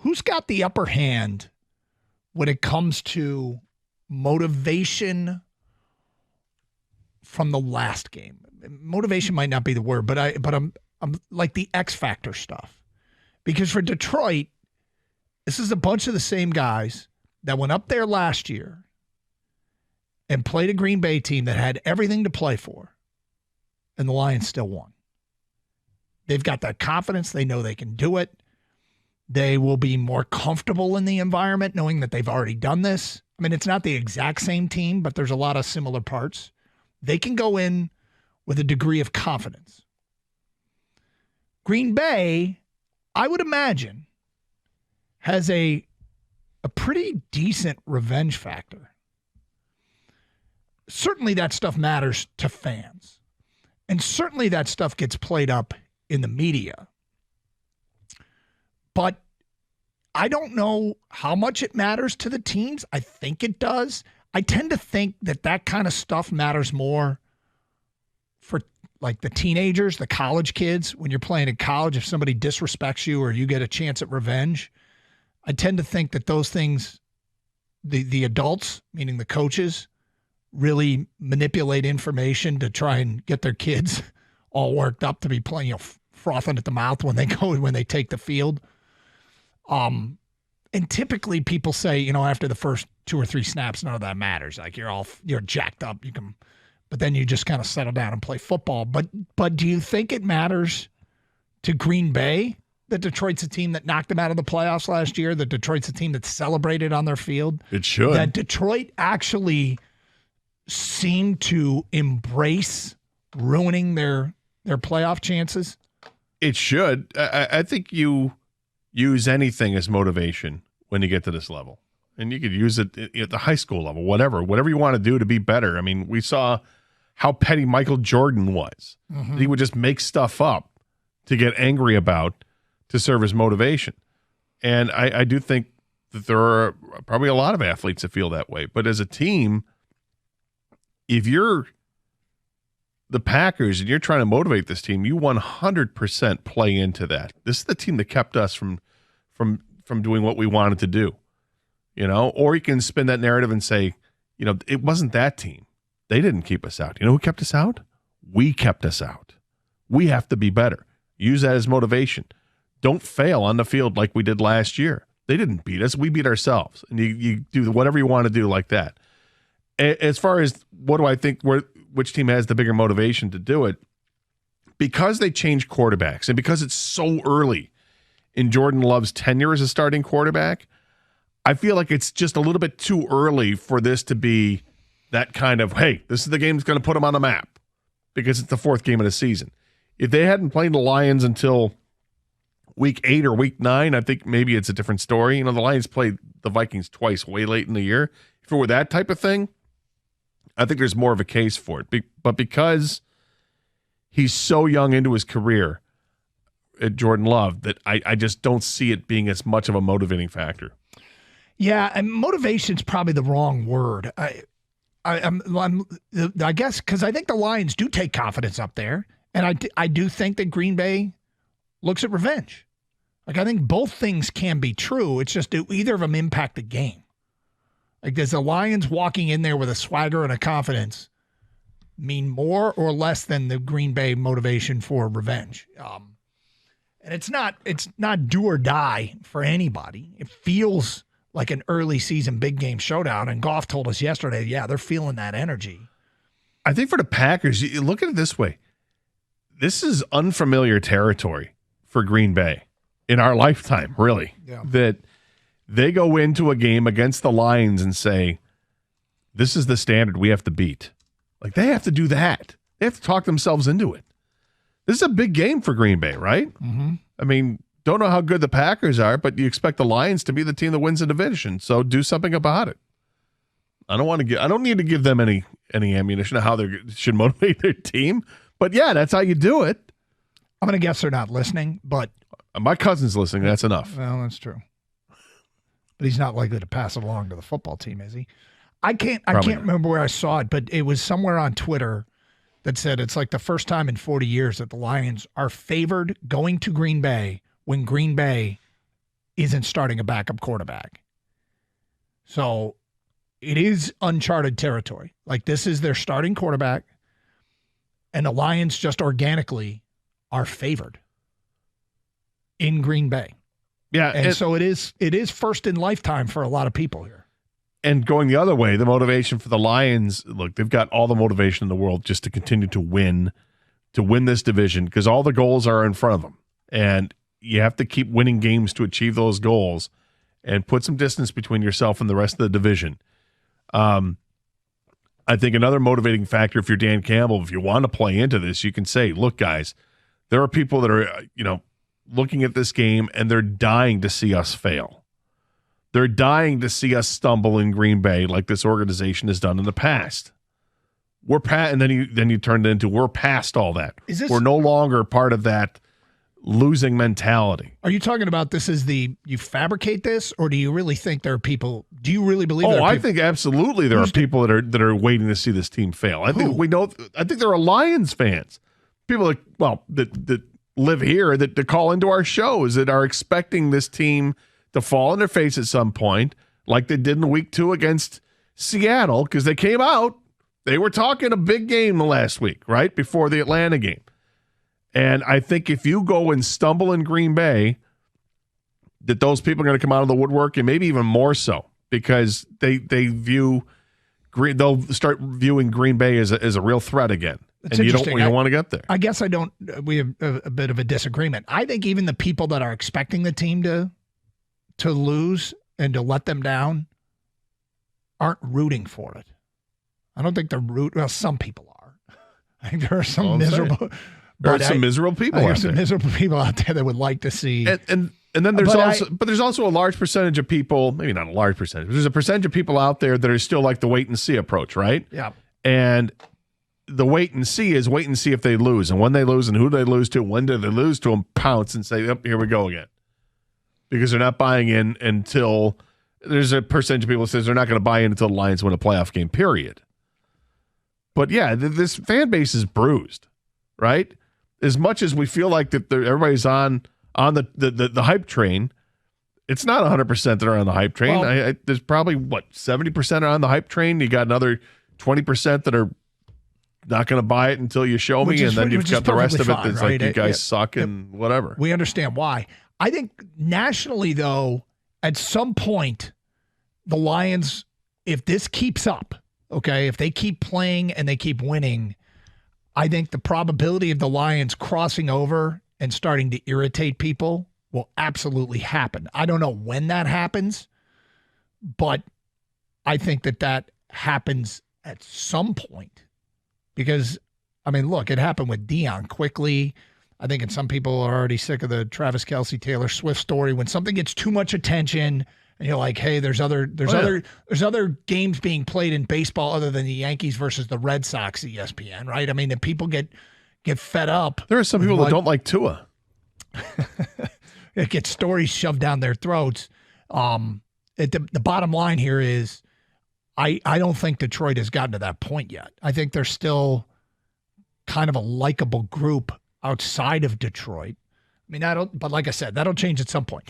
who's got the upper hand when it comes to motivation from the last game? Motivation might not be the word, but I'm like the X factor stuff. Because for Detroit, this is a bunch of the same guys that went up there last year and played a Green Bay team that had everything to play for, and the Lions still won. They've got that confidence. They know they can do it. They will be more comfortable in the environment knowing that they've already done this. I mean, it's not the exact same team, but there's a lot of similar parts. They can go in with a degree of confidence. Green Bay, I would imagine, has a pretty decent revenge factor. Certainly that stuff matters to fans. And certainly that stuff gets played up in the media. But I don't know how much it matters to the teams. I think it does. I tend to think that kind of stuff matters more for like the teenagers, the college kids. When you're playing in college, if somebody disrespects you or you get a chance at revenge, I tend to think that those things, the adults, meaning the coaches, really manipulate information to try and get their kids all worked up to be playing, frothing at the mouth when they take the field. And typically people say, after the first 2 or 3 snaps, none of that matters. Like you're jacked up. But then you just kind of settle down and play football. But do you think it matters to Green Bay that Detroit's a team that knocked them out of the playoffs last year? That Detroit's a team that celebrated on their field? It should. That Detroit actually seemed to embrace ruining their playoff chances? It should. I think you use anything as motivation when you get to this level. And you could use it at the high school level, whatever you want to do to be better. I mean, we saw how petty Michael Jordan was. Mm-hmm. He would just make stuff up to get angry about to serve as motivation. And I do think that there are probably a lot of athletes that feel that way. But as a team, if you're the Packers and you're trying to motivate this team, you 100% play into that. This is the team that kept us from doing what we wanted to do. Or you can spin that narrative and say, it wasn't that team. They didn't keep us out. You know who kept us out? We kept us out. We have to be better. Use that as motivation. Don't fail on the field like we did last year. They didn't beat us. We beat ourselves. And you do whatever you want to do like that. As far as what do I think, which team has the bigger motivation to do it, because they changed quarterbacks and because it's so early in Jordan Love's tenure as a starting quarterback, I feel like it's just a little bit too early for this to be that kind of, hey, this is the game that's going to put them on the map because it's the 4th game of the season. If they hadn't played the Lions until week 8 or week 9, I think maybe it's a different story. The Lions played the Vikings twice way late in the year. If it were that type of thing, I think there's more of a case for it. But because he's so young into his career at Jordan Love, that I just don't see it being as much of a motivating factor. Yeah, and motivation's probably the wrong word. I guess because I think the Lions do take confidence up there, and I do think that Green Bay looks at revenge. Like I think both things can be true. It's just do either of them impact the game? Like does the Lions walking in there with a swagger and a confidence mean more or less than the Green Bay motivation for revenge? And it's not do or die for anybody. It feels like an early season big game showdown. And Goff told us yesterday, yeah, they're feeling that energy. I think for the Packers, you look at it this way. This is unfamiliar territory for Green Bay in our lifetime, really. Yeah. That they go into a game against the Lions and say, this is the standard we have to beat. Like they have to do that. They have to talk themselves into it. This is a big game for Green Bay, right? Mm-hmm. I mean, don't know how good the Packers are, but you expect the Lions to be the team that wins the division. So do something about it. I don't need to give them any ammunition of how they should motivate their team. But yeah, that's how you do it. I'm going to guess they're not listening, but my cousin's listening. That's enough. Well, that's true. But he's not likely to pass it along to the football team, is he? I can't remember where I saw it, but it was somewhere on Twitter that said it's like the first time in 40 years that the Lions are favored going to Green Bay when Green Bay isn't starting a backup quarterback. So it is uncharted territory. Like, this is their starting quarterback, and the Lions just organically are favored in Green Bay. Yeah, and so it is first in lifetime for a lot of people here. And going the other way, the motivation for the Lions, look, they've got all the motivation in the world just to continue to win this division, because all the goals are in front of them. And you have to keep winning games to achieve those goals and put some distance between yourself and the rest of the division. I think another motivating factor, if you're Dan Campbell, if you want to play into this, you can say, look, guys, there are people that are, looking at this game and they're dying to see us fail. They're dying to see us stumble in Green Bay like this organization has done in the past. We're and then you turned it into, we're past all that. We're no longer part of that losing mentality. Are you talking about this as you fabricate this, or do you really think there are people? Do you really believe? I think absolutely there are people that are waiting to see this team fail. I think there are Lions fans, people that live here that call into our shows that are expecting this team to fall on their face at some point, like they did in week 2 against Seattle, because they came out. They were talking a big game last week, right before the Atlanta game. And I think if you go and stumble in Green Bay, that those people are going to come out of the woodwork, and maybe even more so, because they'll start viewing Green Bay as a real threat again. That's and you don't want to get there. I guess we have a bit of a disagreement. I think even the people that are expecting the team to lose and to let them down aren't rooting for it. I don't think well, some people are. I think there are some miserable. There are some miserable people out there. Some miserable people out there that would like to see. And then there's also a large percentage of people, maybe not a large percentage, but there's a percentage of people out there that are still like the wait and see approach, right? Yeah. And the wait and see is wait and see if they lose, and when they lose and who they lose to, when do they lose to them, pounce and say, "Yep, here we go again," because they're not buying in until there's a percentage of people that says they're not going to buy in until the Lions win a playoff game, period. But yeah, this fan base is bruised, right? As much as we feel like that everybody's on the hype train, it's not 100% that are on the hype train. Well, there's probably, 70% are on the hype train. You got another 20% that are not going to buy it until you show me, and then you've got the rest of it that's right? Like, you guys suck and whatever. We understand why. I think nationally, though, at some point, the Lions, if this keeps up, okay, if they keep playing and they keep winning, I think the probability of the Lions crossing over and starting to irritate people will absolutely happen. I don't know when that happens, but I think that happens at some point. Because, I mean, look, it happened with Deion quickly. I think some people are already sick of the Travis Kelce, Taylor Swift story. When something gets too much attention, and you're like, hey, there's other games being played in baseball other than the Yankees versus the Red Sox, ESPN, right? I mean, the people get fed up. There are some people that don't like Tua. It gets stories shoved down their throats. The bottom line here is, I don't think Detroit has gotten to that point yet. I think they're still kind of a likable group outside of Detroit. I mean, but like I said, that'll change at some point.